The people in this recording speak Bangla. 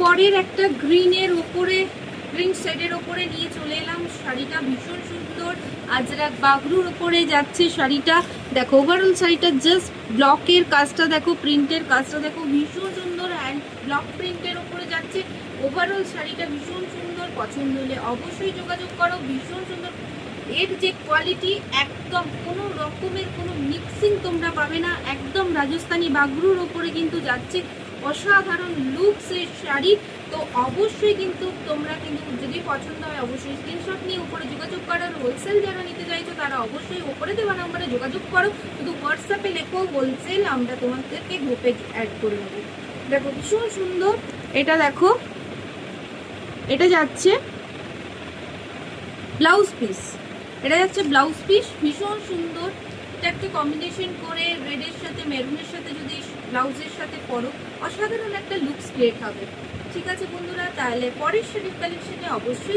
পরের একটা গ্রিনের ওপরে, গ্রিন শেডের ওপরে নিয়ে চলে এলাম শাড়িটা। ভীষণ সুন্দর আজরাক বাগরুর ওপরে যাচ্ছে শাড়িটা। দেখো ওভারঅল শাড়িটা জাস্ট ব্লকের কাজটা দেখো, প্রিন্টের কাজটা দেখো, ভীষণ সুন্দর হ্যান্ড ব্লক প্রিন্টের ওপরে যাচ্ছে। ওভারঅল শাড়িটা ভীষণ সুন্দর, পছন্দ হলে অবশ্যই যোগাযোগ করো। ভীষণ সুন্দর, এর যে কোয়ালিটি একদম কোনো রকমের কোনো মিক্সিং তোমরা পাবে না। একদম রাজস্থানী বাগরুর ওপরে কিন্তু যাচ্ছে, অসাধারণ লুকস এর শাড়ি। তো অবশ্যই কিন্তু তোমরা কিন্তু যদি পছন্দ হয় অবশ্যই স্ক্রিনশট নিয়ে উপরে যোগাযোগ করো। হোলসেল যারা নিতে চাইছো তারা অবশ্যই উপরে দেওয়া নাম্বারে যোগাযোগ করো, শুধু হোয়াটসঅ্যাপে লেখো হোলসেল, আমরা তোমাদেরকে গ্রুপে অ্যাড করে নেবো। দেখো ভীষণ সুন্দর, এটা দেখো, এটা যাচ্ছে ব্লাউজ পিস, এটা যাচ্ছে ব্লাউজ পিস। ভীষণ সুন্দর, এটাকে কম্বিনেশন করে রেডের সাথে মেরুনের সাথে যদি ব্লাউজের সাথে পরো, অসাধারণ একটা লুকস ক্রিয়েট হবে। ঠিক আছে বন্ধুরা, তাহলে পরের শাড়ির কালেকশনে অবশ্যই